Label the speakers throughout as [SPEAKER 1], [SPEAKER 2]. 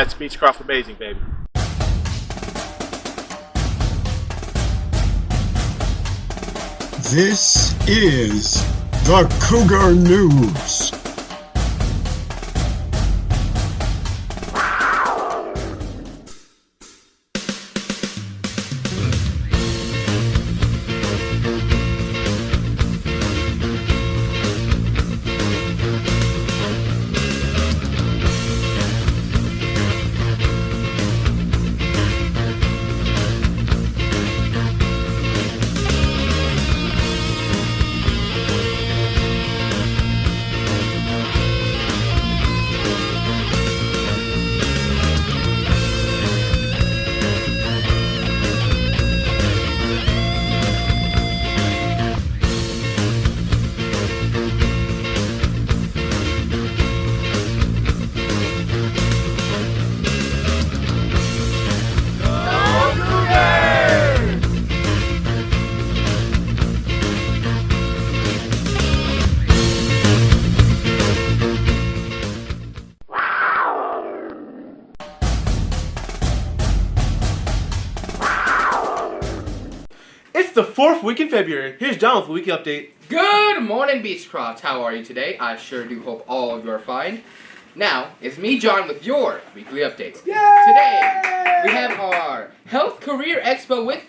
[SPEAKER 1] That's Beechcroft Amazing, baby.
[SPEAKER 2] This is the Cougar News.
[SPEAKER 3] It's the 4th week in February. Here's John with the weekly update.
[SPEAKER 4] Good morning, Beechcroft. How are you today? I sure do hope all of you are fine. Now, it's me, John, with your weekly updates. Yay! Today, we have our Health Career Expo with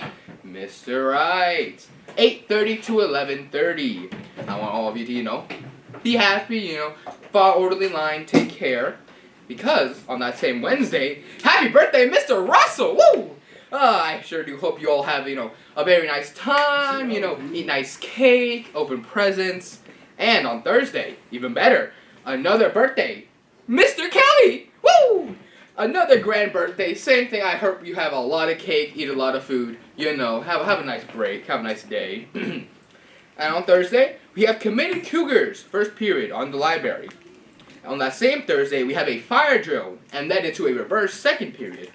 [SPEAKER 4] Mr. Right. 8:30 to 11:30. I want all of you to, be happy, follow orderly line, take care. Because on that same Wednesday, happy birthday, Mr. Russell! Woo! I sure do hope you all have, a very nice time, eat nice cake, open presents. And on Thursday, even better, another birthday, Mr. Kelly! Woo! Another grand birthday, same thing. I hope you have a lot of cake, eat a lot of food, have a nice break, have a nice day. And on Thursday, we have committed Cougars, first period, on the library. On that same Thursday, we have a fire drill, and then into a reverse second period.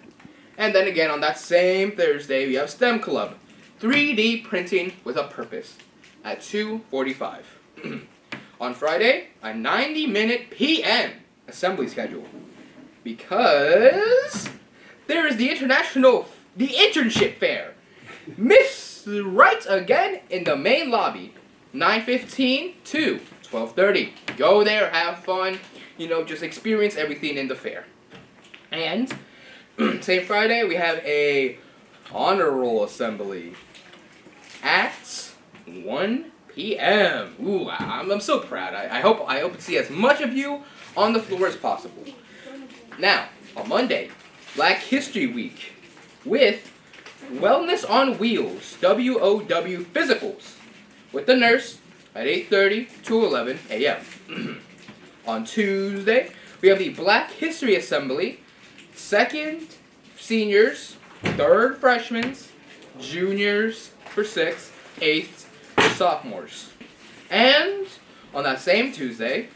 [SPEAKER 4] And then again, on that same Thursday, we have STEM Club, 3D printing with a purpose, at 2:45. On Friday, a 90-minute PM assembly schedule. Because there is the internship fair. Miss Right again in the main lobby, 9:15 to 12:30. Go there, have fun, just experience everything in the fair. And same Friday, we have a honor roll assembly at 1 p.m. Ooh, I'm so proud. I hope to see as much of you on the floor as possible. Now, on Monday, Black History Week with Wellness on Wheels, WOW Physicals, with the nurse at 8:30 to 11 a.m. On Tuesday, we have the Black History Assembly, 2nd seniors, 3rd freshmen, juniors for 6th, 8th for sophomores. And on that same Tuesday,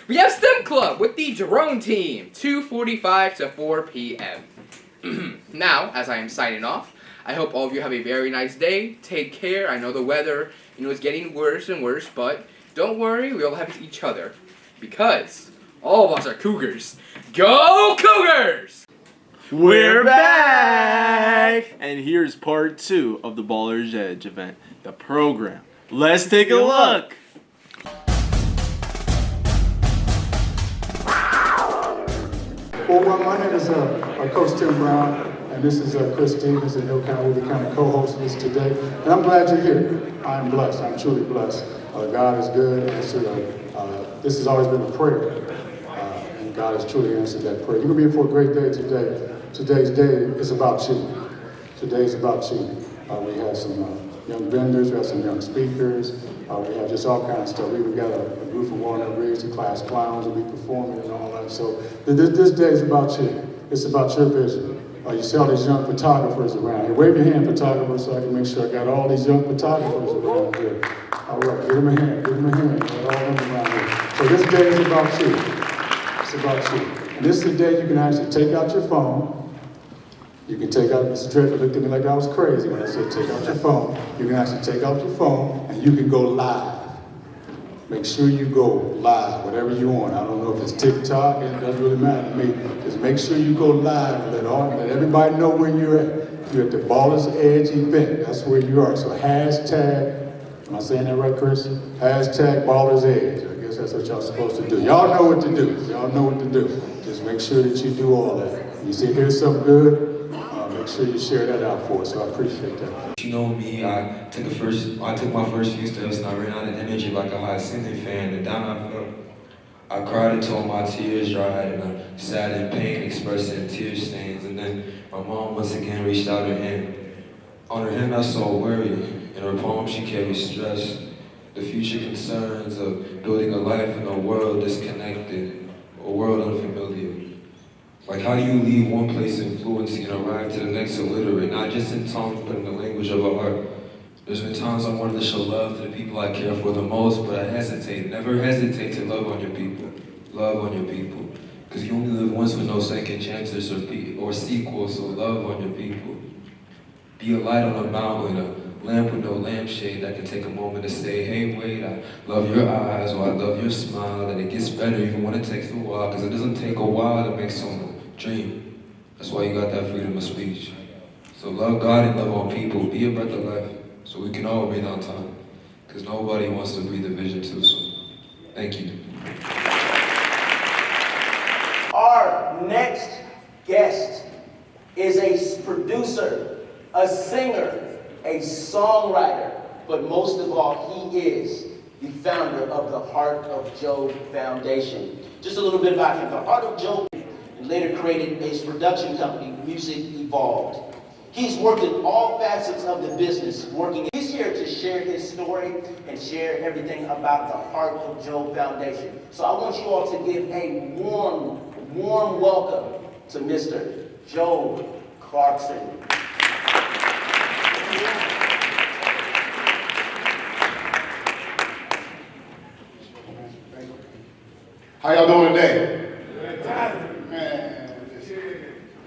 [SPEAKER 4] we have STEM Club with the drone team, 2:45 to 4 p.m. Now, as I am signing off, I hope all of you have a very nice day. Take care. I know the weather, is getting worse and worse, but don't worry, we all have each other. Because all of us are Cougars. Go Cougars!
[SPEAKER 3] We're back! And here's part 2 of the Baller's Edge event, the program. Let's take a look!
[SPEAKER 5] Well, my name is Coach Tim Brown, and this is Chris Stevens, and he'll kind of co-host this today. And I'm glad you're here. I'm blessed. I'm truly blessed. God is good. This has always been a prayer, and God has truly answered that prayer. You're going to be in for a great day today. Today's day is about you. Today is about you. We have some young vendors, we have some young speakers, we have just all kinds of stuff. We've got a group of Warner Reeds, the class clowns will be performing and all that. So this day is about you. It's about your vision. You see all these young photographers around here. Wave your hand, photographers, so I can make sure I got all these young photographers around here. All right, give them a hand, give them a hand. Got all of them around here. So this day is about you. It's about you. And this is the day you can actually take out your phone. You can take out, Mr. Trevor looked at me like I was crazy when I said take out your phone. You can actually take out your phone and you can go live. make sure you go live, whatever you want. I don't know if it's TikTok, it doesn't really matter to me. Just make sure you go live and let everybody know where you're at. You're at the Ballers Edge event. That's where you are. So hashtag, am I saying that right, Chris? Hashtag Ballers Edge. I guess that's what y'all supposed to do. Y'all know what to do. Y'all know what to do. Just make sure that you do all that. You see, here's something good. Make sure you share that out for us. So I appreciate that.
[SPEAKER 1] You know me, I took my first few steps and I ran out of energy like a high singing fan, and down I fell. I cried until my tears dried, and I sat in pain, expressing tear stains, and then my mom once again reached out her hand. On her hand I saw worry, in her palm she carried stress, the future concerns of building a life in a world disconnected, a world unfamiliar. Like, how do you leave one place influencing and arrive to the next illiterate, not just in tongue, but in the language of our heart? There's been times I wanted to show love to the people I care for the most, but I hesitate. Never hesitate to love on your people. Love on your people. Because you only live once with no second chances or sequels, so love on your people. Be a light on a mountain, a lamp with no lampshade that can take a moment to say, hey, wait, I love your eyes, or I love your smile, and it gets better even when it takes a while, because it doesn't take a while to make someone dream. That's why you got that freedom of speech. So love God and love on people. Be a breath of life, so we can all breathe on time, because nobody wants to breathe a vision too soon. Thank you.
[SPEAKER 6] Our next guest is a producer, a singer, a songwriter, but most of all, he is the founder of the Heart of Joe Foundation. Just a little bit about him. The Heart of Joe later created his production company, Music Evolved. He's worked in all facets of the business, He's here to share his story and share everything about the Heart of Joe Foundation. So I want you all to give a warm welcome to Mr. Joe Clarkson.
[SPEAKER 7] How y'all doing today? Man,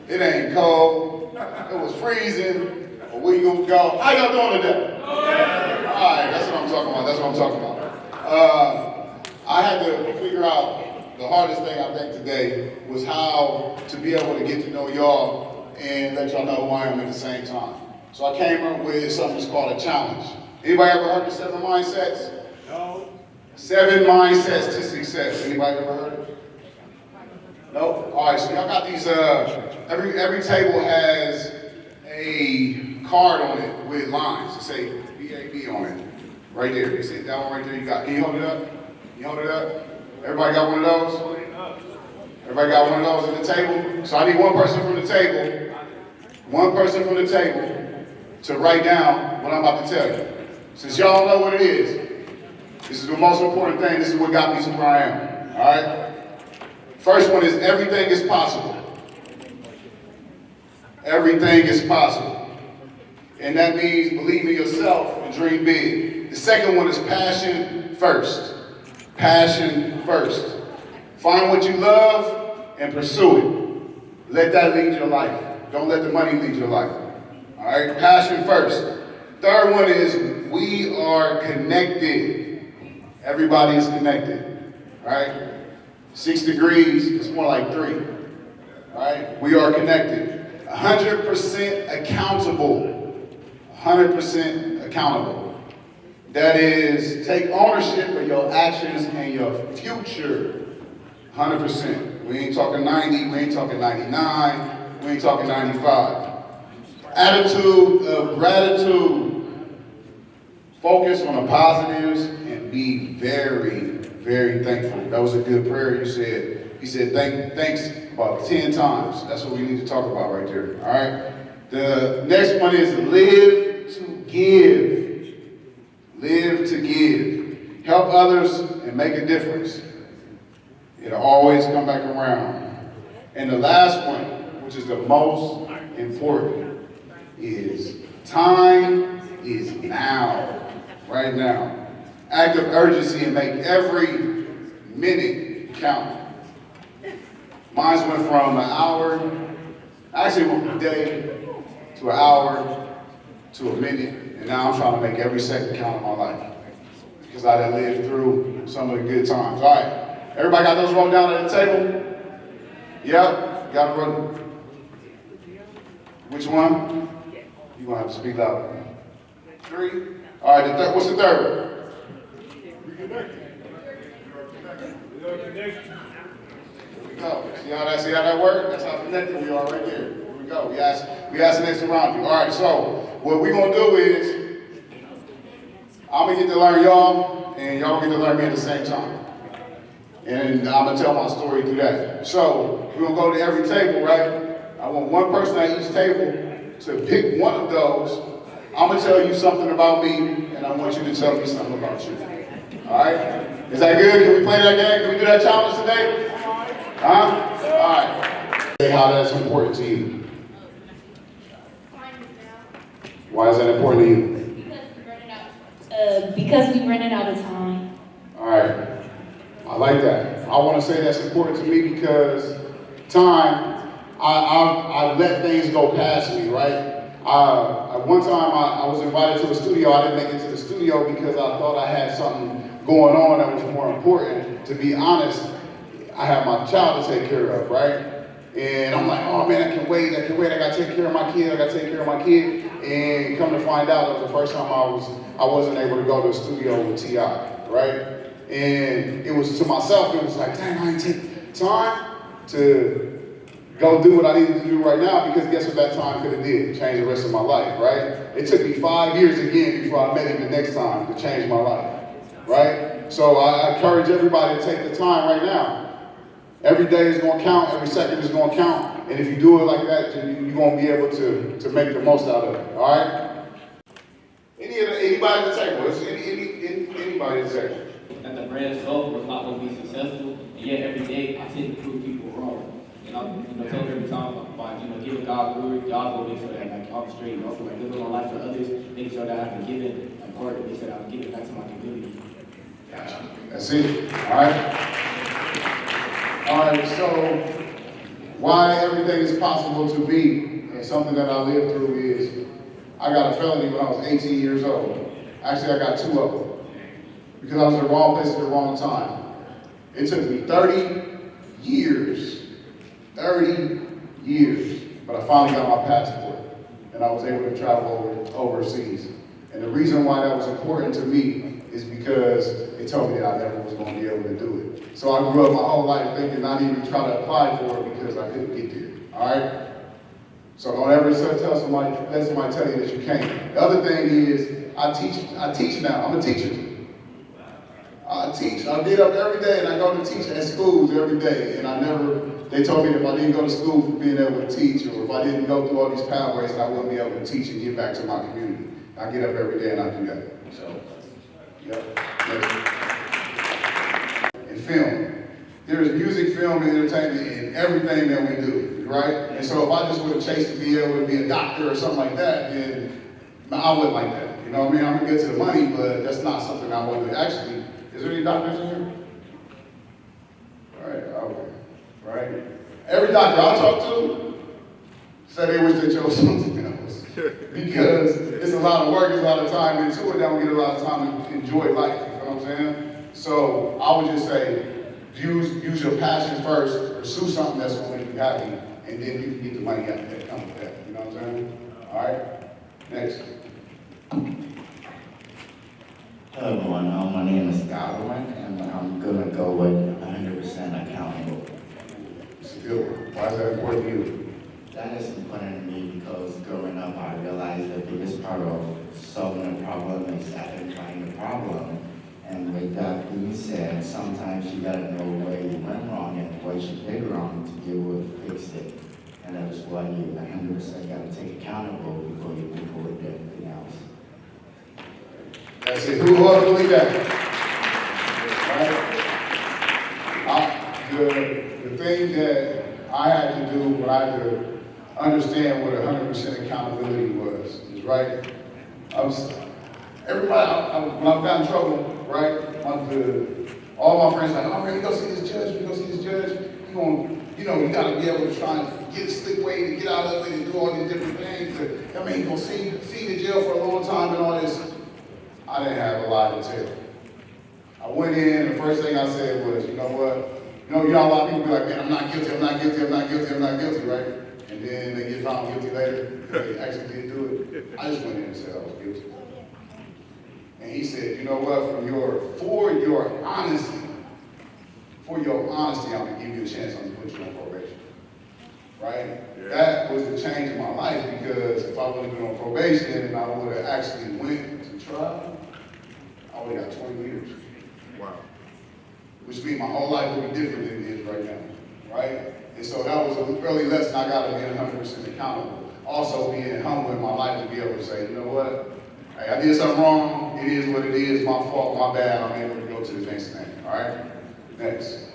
[SPEAKER 7] it ain't cold. It was freezing. But we gonna go. How y'all doing today? All right, that's what I'm talking about. That's what I'm talking about. I had to figure out the hardest thing I think today was how to be able to get to know y'all and let y'all know who I am at the same time. So I came up with something that's called a challenge. Anybody ever heard of 7 mindsets? No. 7 mindsets to success. Anybody ever heard of it? No? All right, so y'all got these, every table has a card on it with lines that say BAB on it. Right there. You see that one right there you got. Can you hold it up? Can you hold it up? Everybody got one of those? Everybody got one of those at the table? So I need one person from the table to write down what I'm about to tell you. Since y'all know what it is, this is the most important thing. This is what got me to where I am. All right? First one is everything is possible. Everything is possible. And that means believe in yourself and dream big. The second one is passion first. Passion first. Find what you love and pursue it. Let that lead your life. Don't let the money lead your life. All right? Passion first. Third one is we are connected. Everybody is connected. All right? 6 degrees, it's more like 3. All right? We are connected. 100% accountable. 100% accountable. That is, take ownership of your actions and your future. 100%. We ain't talking 90, we ain't talking 99, we ain't talking 95. Attitude of gratitude. Focus on the positives and be very, very thankful. That was a good prayer you said. He said thanks about 10 times. That's what we need to talk about right there. All right? The next one is live to give. Live to give. Help others and make a difference. It'll always come back around. And the last one, which is the most important, is time is now. Right now. Act of urgency and make every minute count. Mine went from an hour, actually went from a day to an hour to a minute, and now I'm trying to make every second count of my life. because I done lived through some of the good times. All right, everybody got those wrote down at the table? Yep, got it wrote. Which one? You're gonna have to speak loud. 3. All right, what's the third one? Here we go. See how that works? That's how connected we are right there. Here we go. We ask the next around you. All right, so what we're gonna do is I'm gonna get to learn y'all, and y'all get to learn me at the same time. And I'm gonna tell my story through that. So we're gonna go to every table, right? I want one person at each table to pick one of those. I'm gonna tell you something about me, and I want you to tell me something about you. All right? Is that good? Can we play that game? Can we do that challenge today? Huh? All right. Say how that's important to you. Why is that important to you?
[SPEAKER 8] Because we running out of time.
[SPEAKER 7] All right. I like that. I want to say that's important to me because time, I let things go past me, right? One time I was invited to a studio. I didn't make it to the studio because I thought I had something going on that was more important. To be honest, I have my child to take care of, right? And I'm like, oh man, I can wait, I gotta take care of my kid, And come to find out, that was the first time I wasn't able to go to the studio with T.I., right? And it was to myself, it was like, dang, I ain't take time to go do what I needed to do right now, because guess what that time could have did? Change the rest of my life, right? It took me 5 years again before I met him the next time to change my life, right? So I encourage everybody to take the time right now. Every day is gonna count, every second is gonna count, and if you do it like that, you're gonna be able to make the most out of it, all right? Anybody at the table? Anybody at the table?
[SPEAKER 9] That the brand itself was not going to be successful, and yet every day I tend to prove people wrong. And I'm telling every time by giving God glory, God will make sure that like I'm straight, also like living my life for others, making sure that I can give it a part of it, so that I can give it back to my community.
[SPEAKER 7] Gotcha. That's it. All right. All right. So why everything is possible to me, and something that I lived through is I got a felony when I was 18 years old. Actually, I got 2 of them. Because I was in the wrong place at the wrong time. It took me 30 years, but I finally got my passport, and I was able to travel overseas. And the reason why that was important to me is because it told me that I never was going to be able to do it. So I grew up my whole life thinking not even try to apply for it because I couldn't get there, all right? So don't ever tell somebody, let somebody tell you that you can't. The other thing is, I teach now, I'm a teacher. I teach. I get up every day and I go to teach at schools every day. And they told me if I didn't go to school for being able to teach, or if I didn't go through all these pathways, I wouldn't be able to teach and give back to my community. I get up every day and I do that. So, yep. And film. There is music, film, and entertainment in everything that we do, right? And so if I just would have chased to be able to be a doctor or something like that, then I wouldn't like that. You know what I mean? I'm gonna get to the money, but that's not something I want to actually. Is there any doctors in here? All right, okay. Right? Every doctor I talk to said they wish they chose something else. Because it's a lot of work, it's a lot of time into it, they don't get a lot of time to enjoy life, you know what I'm saying? So I would just say, use your passion first, pursue something that's gonna make you happy, and then you can get the money after that, come with that, you know what I'm saying? All right, next.
[SPEAKER 10] Hello everyone, my name is Cougar, and I'm gonna go with 100% accountable.
[SPEAKER 7] It's a good one. Why is that important to you?
[SPEAKER 10] That is important to me because growing up I realized the biggest part of solving a problem is identifying the problem. And with that being said, sometimes you gotta know where you went wrong and what you did wrong to be able to fix it. And that is why you 100% gotta take accountable before you move forward to anything else.
[SPEAKER 7] That's it. Who else believe that? Right? The thing that I had to do when I had to understand what 100% accountability was, is right. Everybody, when I got in trouble, right? All my friends like, oh man, we go see this judge. You gotta be able to try and get a slick way to get out of it and do all these different things. I mean, you gonna see the jail for a long time and all this. I didn't have a lot to tell. went in, the first thing I said was, you know what? You know a lot of people be like, man, I'm not guilty, I'm not guilty, I'm not guilty, I'm not guilty, right? And then they get found guilty later because they actually did do it. I just went in and said I was guilty. And he said, you know what, for your honesty, I'm gonna give you a chance, I'm gonna put you on probation. Right? Yeah. That was the change in my life, because if I would have been on probation and I would have actually went to trial, I would have got 20 years.
[SPEAKER 3] Wow.
[SPEAKER 7] Which means my whole life would be different than it is right now. Right? And so that was an early lesson. I got to be 100% accountable. Also being humble in my life to be able to say, you know what? Hey, I did something wrong. It is what it is. My fault, my bad. I'm able to go to the next thing. All right? Next.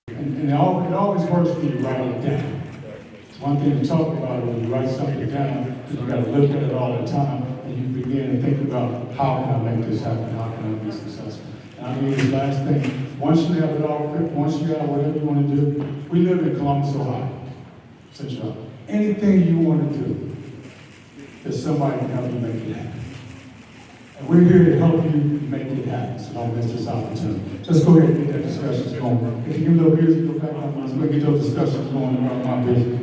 [SPEAKER 5] And it always works when you write it down. It's one thing to talk about it when you write something down, because you got to look at it all the time, and you begin to think about, how can I make this happen? How can I be successful? And I mean, this last thing, once you have it all, once you have whatever you want to do, we live in Columbus, Ohio. Central. Anything you want to do, there's somebody can help you make it happen. And we're here to help you make it happen, so don't miss this opportunity. Just go ahead and get that discussions going. If you give me a little music, go back on, let's get those discussions going about my business.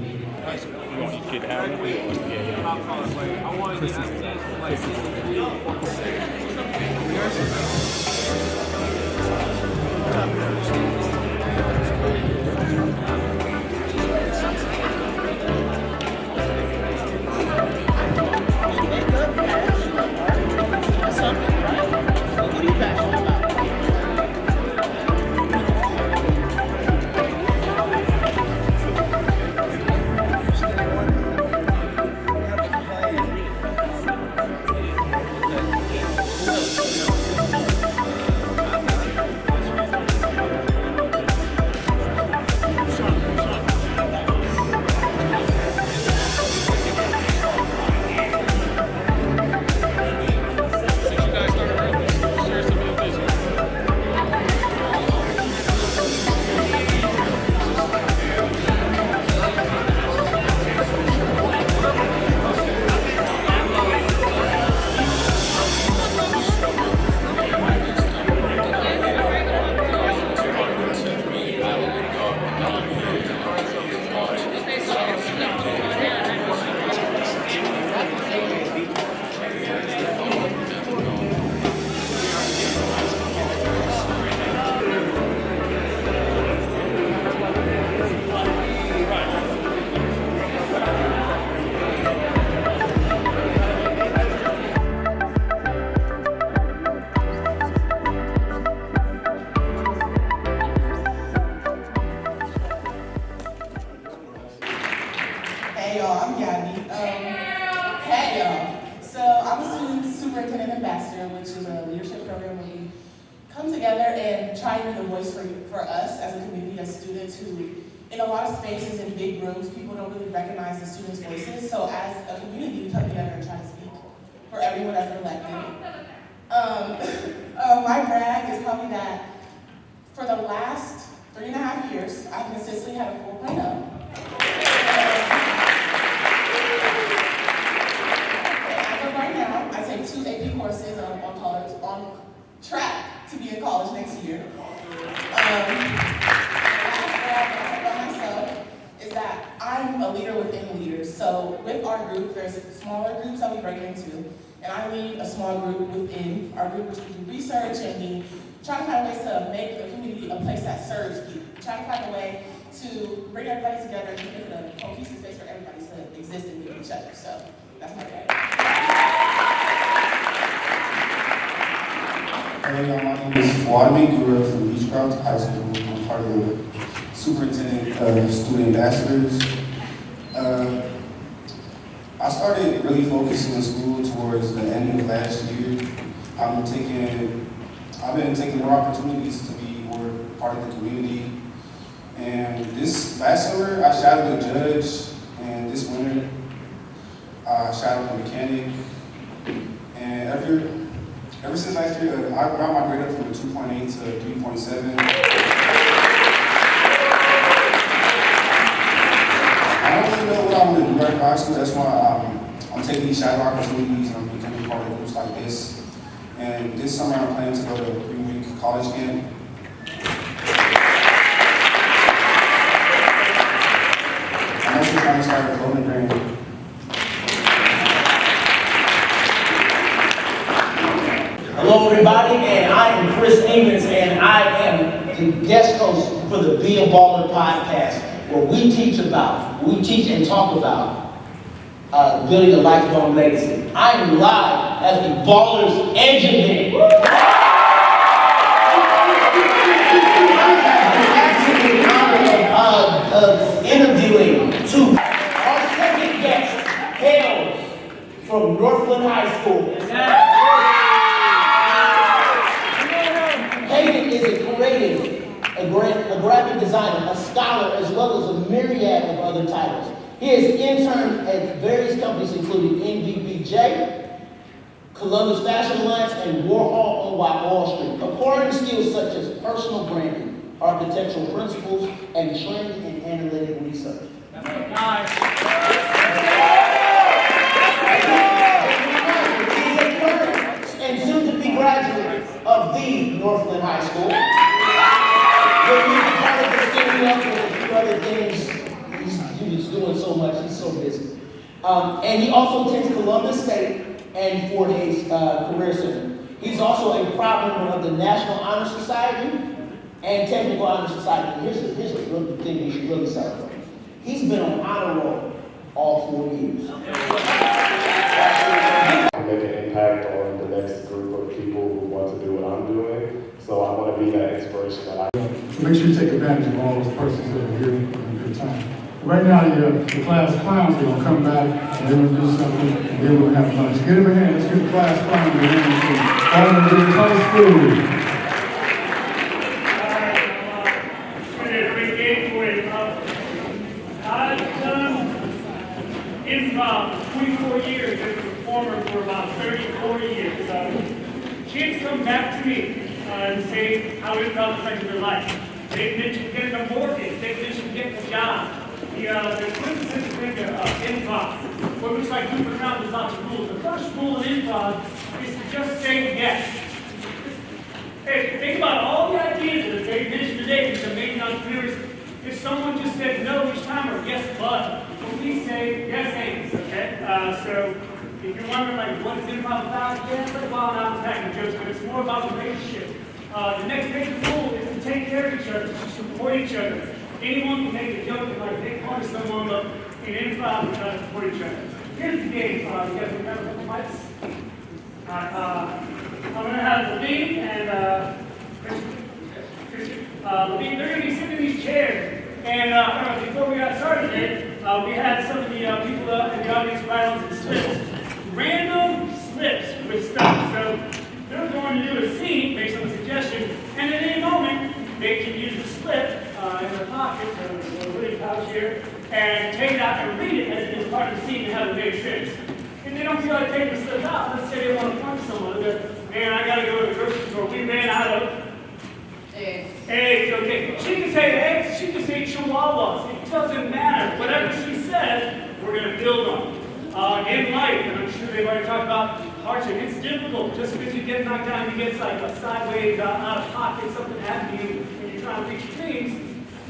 [SPEAKER 11] Hey y'all, I'm Gabby. Hey y'all. So I'm a student superintendent ambassador, which is a leadership program where we come together and try to be the voice for us as a community, as students who, in a lot of spaces in big rooms, people don't really recognize the students' voices. So as a community, we come together and try to speak for everyone that's elected. My brag is probably that for the last 3.5 years, I've consistently had a 4.0. I take 2 AP courses on college, on track to be in college next year. The last brag about myself is that I'm a leader within leaders. So with our group, there's smaller groups that we break into, and I lead a small group within our group, which we do research, and we try to find ways to make the community a place that serves people. We try to find a way to bring everybody together and make it a cohesive space for everybody to exist and meet each other. So that's my brag.
[SPEAKER 12] My name is Cougar from Beechcroft High School. I'm part of the superintendent student ambassadors. I started really focusing in school towards the end of last year. I've been taking more opportunities to be more part of the community. And this last summer, I shadowed a judge, and this winter, I shadowed a mechanic. And ever since last year, I brought my grade up from a 2.8 to 3.7. I don't really know what I want to do right after high school. That's why I'm taking these shadow opportunities and I'm becoming part of groups like this. And this summer, I'm planning to go to a 3-week college camp. I'm also trying to start a clothing brand.
[SPEAKER 6] Hello everybody, and I am Chris Amos, and I am the guest host for the Be a Baller podcast, where we teach and talk about building a lifelong legacy. I am live at the Ballers Edge event. I'm actually of interviewing two. Our second guest hails from Northland High School. Hayden is a graphic designer, a scholar, as well as a myriad of other titles. He has interned at various companies including NBBJ, Columbus Fashion Alliance, and Warhol on Wall Street, acquiring skills such as personal branding, architectural principles, and trend and analytic research. And soon to be graduate of the Northland High School. But he's part of the standing up and a few other things. He's doing so much, he's so busy. And he also attends Columbus State and Fort Hays Career Center. He's also a proud member of the National Honor Society and Technical Honor Society. Here's a good thing you should really celebrate. He's been on honor roll all 4 years.
[SPEAKER 13] Make an impact on the next group of people who want to do what I'm doing. So I want to be that inspiration that I.
[SPEAKER 5] Make sure you take advantage of all those persons that are here in a good time. Right now, the class clowns are going to come back and they're going to do something and then we're going to have lunch. Get them a hand. Let's give the class clowns a hand. All of the high school.
[SPEAKER 14] Improv 24 years as a performer for about 34 years. Kids come back to me and say how improv affected their life. They mentioned getting a mortgage, they mentioned getting a job. The quintessential thing of improv, what looks like moving around with lots of rules. The first rule in improv is to just say yes. Hey, think about all the ideas that they mentioned today, these amazing entrepreneurs. If someone just said no each time or yes but, please say yes thanks, okay? So if you're wondering like what is improv about, yeah, it's like wild out attacking jokes, but it's more about relationships. The next big rule is to take care of each other, to support each other. Anyone can make a joke and like make fun of someone, but in improv we try to support each other. Here's the game. You guys remember the mics? I'm gonna have Levine and Christian. Levine, they're gonna be sitting in these chairs. And before we got started today, we had some of the people in the audience write on some slips. Random slips with stuff. So they're going to do a scene based on the suggestion, and at any moment, they can use the slip in their pocket, or a little pouch here, and take it out and read it as it is part of the scene and have it make sense. If they don't feel like taking the slip out, let's say they want to punch someone, man, I gotta go to the grocery store. We ran out of eggs, okay. She can say eggs, she can say chihuahuas. It doesn't matter. Whatever she says, we're going to build on. In life, and I'm sure they've already talked about hardship, it's difficult. Just because you get knocked down, you get like a sideways, out of pocket, something happened to you, and you're trying to reach your dreams,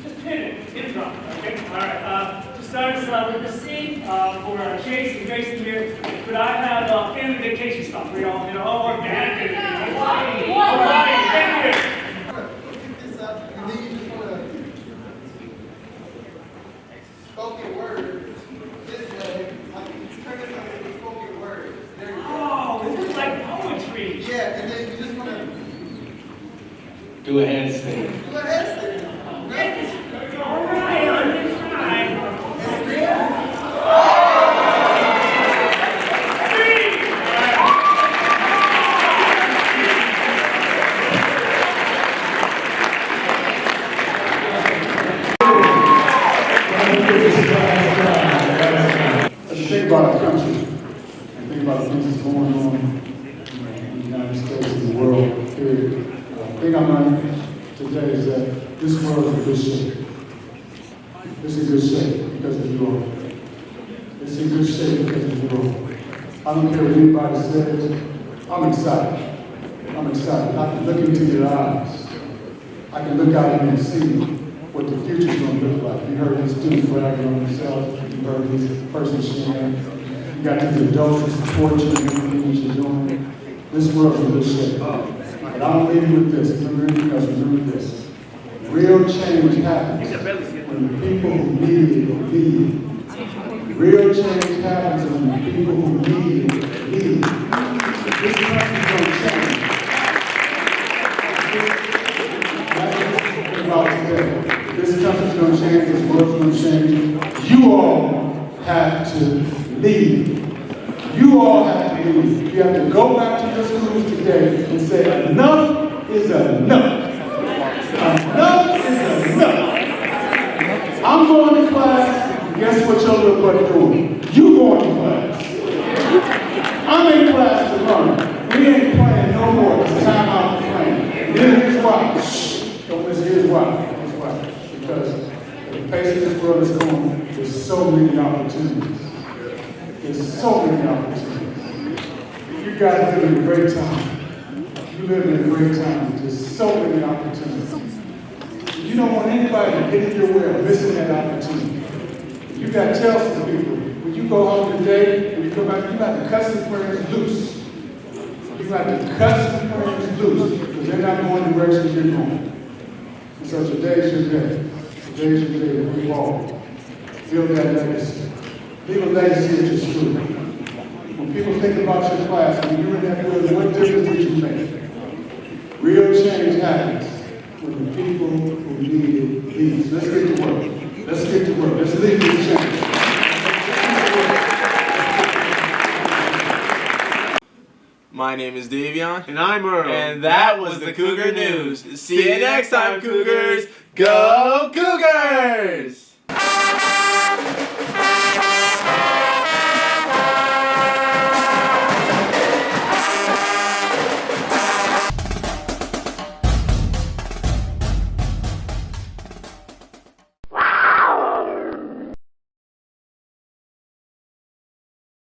[SPEAKER 14] just pin it. Improv, okay? All right. To start us with the scene for Chase and Jason here, could I have family vacation stuff for y'all? Organic. Hawaii, thank you.
[SPEAKER 15] Spoken word this way, turn this into a spoken word.
[SPEAKER 14] Oh, this is like poetry.
[SPEAKER 15] Yeah, and then you just want to
[SPEAKER 16] Do a handstand.
[SPEAKER 15] Do a handstand.
[SPEAKER 14] All right, on this side.
[SPEAKER 5] As you think about our country, and think about the things that's going on in the United States and the world, period, the thing I'm learning today is that this world is in good shape. It's in good shape because of you all. It's in good shape because of you all. I don't care what anybody says, I'm excited. I'm excited. I can look into your eyes. I can look out and see what the future's going to look like. You heard these students bragging on themselves. You heard these persons sharing. You got these adults that support you and everything that you're doing. This world's in good shape. But I'm leaving with this. Remember this. Real change happens when the people who need it lead. Real change happens when the people who need it lead. This country's going to change. This country's going to change, this world's going to change. You all have to lead. You all have to lead. You have to go back to your schools today and say, enough is enough. Enough is enough. I'm going to class. Guess what your little buddy doing? You going to class. I'm in class to learn. We ain't playing no more. It's time out for playing. Here's why. Shh. Don't listen. Here's why. Because the pace of this world is going, there's so many opportunities. There's so many opportunities. You guys live in a great time. You live in a great time. There's so many opportunities. You don't want anybody to get in your way of missing that opportunity. You got to tell some people, when you go home today, when you come back, you got to cut some friends loose. You got to cut some friends loose because they're not going the direction you're going. And so today's your day. Today's your day to move on. Build that legacy. Leave a legacy at your school. When people think about your class, when you're in that building, what difference did you make? Real change happens when the people who need it lead. Let's get to work. Let's get to work. Let's lead this change.
[SPEAKER 3] My name is Davion.
[SPEAKER 16] And I'm Earl.
[SPEAKER 3] And that was the Cougar News. See you next time, Cougars. Go Cougars!